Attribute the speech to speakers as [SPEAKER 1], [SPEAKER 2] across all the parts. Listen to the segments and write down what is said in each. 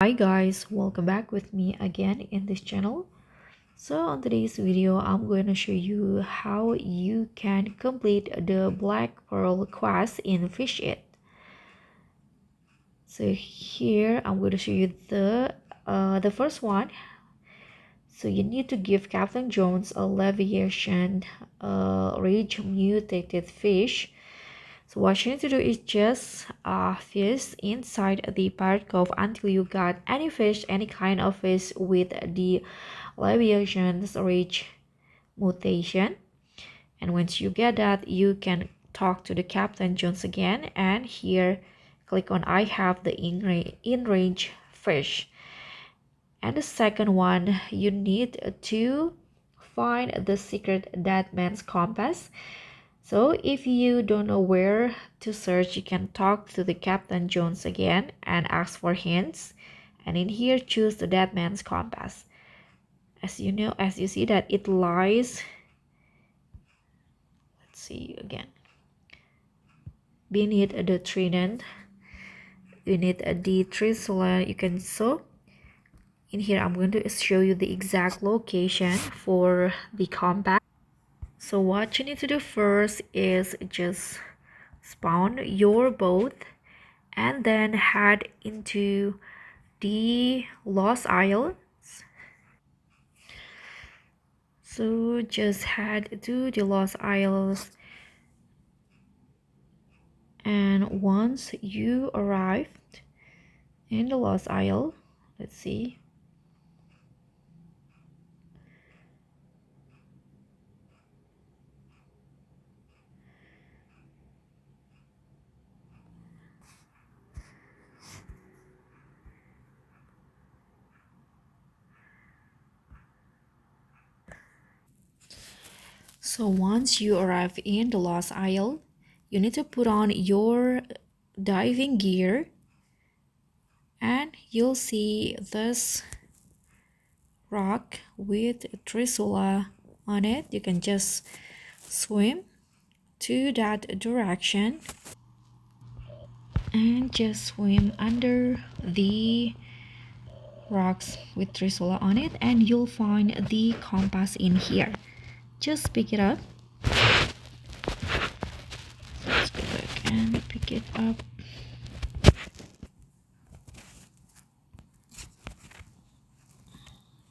[SPEAKER 1] Hi guys, welcome back with me again in this channel. So on today's video, I'm going to show you how you can complete the Black Pearl quest in Fish It. So here I'm going to show you the first one. So you need to give Captain Jones a Leviathan rage mutated fish. So what you need to do is just fish inside the pirate cove until you got any fish, any kind of fish with the Leviathan's rage mutation. And once you get that, you can talk to the Captain Jones again. And here, click on I have the in-range fish. And the second one, you need to find the secret dead man's compass. So if you don't know where to search, you can talk to the Captain Jones again and ask for hints. And in here, choose the dead man's compass. As you see that it lies, let's see again, beneath the trident, beneath the trisula. You can so in here I'm going to show you the exact location for the compass. So what you need to do first is just spawn your boat and then head into the Lost Isles. So just head to the Lost Isles, and once you arrived in the Lost Isle, let's see. So once you arrive in the Lost Isle, you need to put on your diving gear, and you'll see this rock with a trisula on it. You can just swim to that direction and just swim under the rocks with trisula on it, and you'll find the compass in here. Just pick it up. Let's go back and pick it up.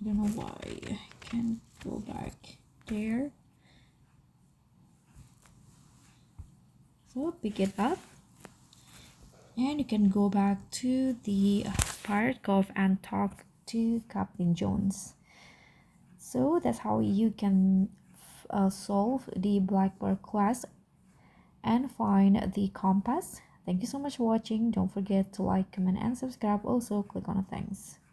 [SPEAKER 1] I don't know why I can't go back there. So pick it up, and you can go back to the pirate cove and talk to Captain Jones. So that's how you can solve the Black Pearl quest and find the compass. Thank you so much for watching. Don't forget to like, comment, and subscribe. Also, click on the thanks.